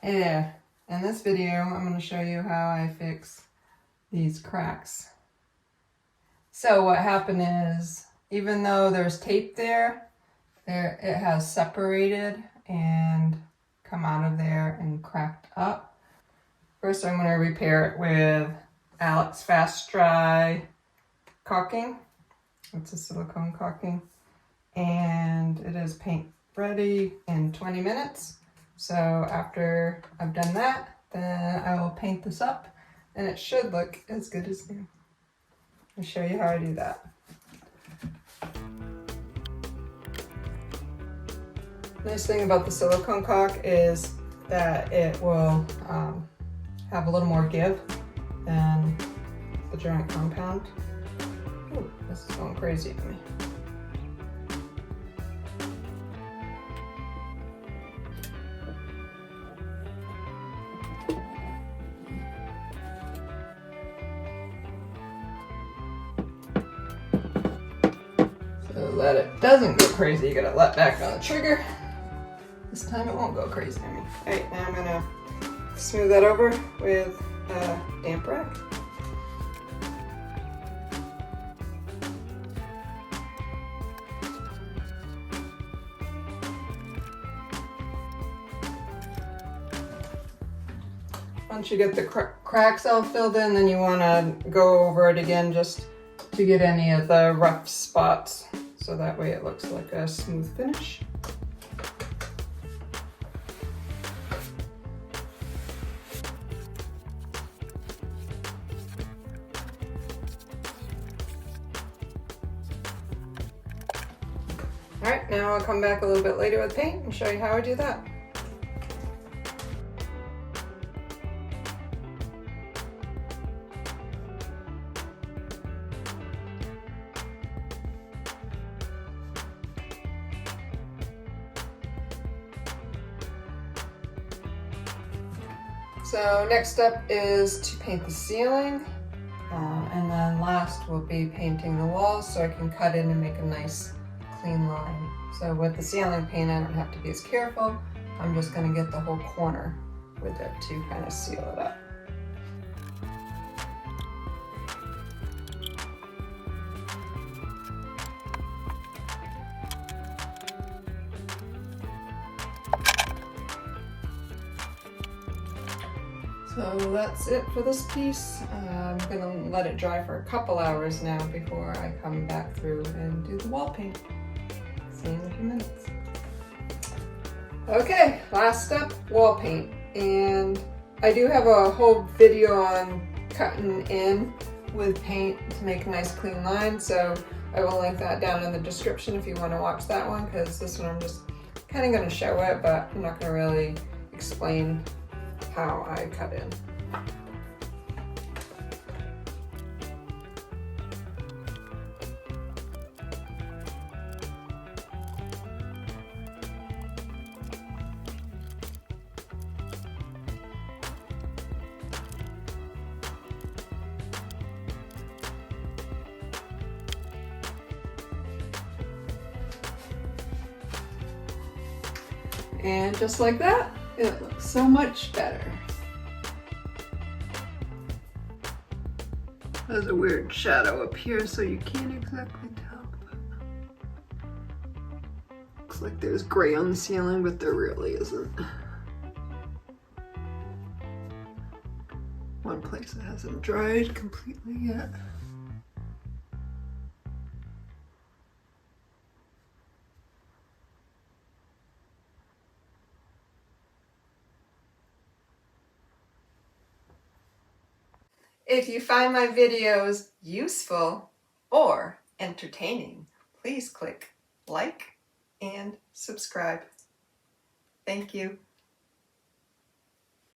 Hey there, in this video I'm going to show you how I fix these cracks. So what happened is, even though there's tape there, it has separated and come out of there and cracked up. First I'm going to repair it with Alex Fast Dry caulking. It's a silicone caulking, and it is paint ready in 20 minutes. So after I've done that, then I will paint this up and it should look as good as new. I'll show you how I do that. Nice thing about the silicone caulk is that it will have a little more give than the giant compound. Ooh, this is going crazy on me. So that it doesn't go crazy, you gotta let back on the trigger. This time it won't go crazy on me. Alright, now I'm gonna smooth that over with a damp rag. Once you get the cracks all filled in, then you want to go over it again just to get any of the rough spots, so that way it looks like a smooth finish. Alright, now I'll come back a little bit later with paint and show you how I do that. So next step is to paint the ceiling, and then last will be painting the walls so I can cut in and make a nice clean line. So with the ceiling paint I don't have to be as careful. I'm just going to get the whole corner with it to kind of seal it up. So that's it for this piece. I'm gonna let it dry for a couple hours now before I come back through and do the wall paint. See you in a few minutes. Okay, last step, wall paint. And I do have a whole video on cutting in with paint to make a nice clean line, so I will link that down in the description if you want to watch that one, because this one I'm just kind of going to show it, but I'm not going to really explain how I cut in. And just like that, it looks so much better. There's a weird shadow up here, so you can't exactly tell, but looks like there's gray on the ceiling, but there really isn't. One place that hasn't dried completely yet. If you find my videos useful or entertaining, please click like and subscribe. Thank you.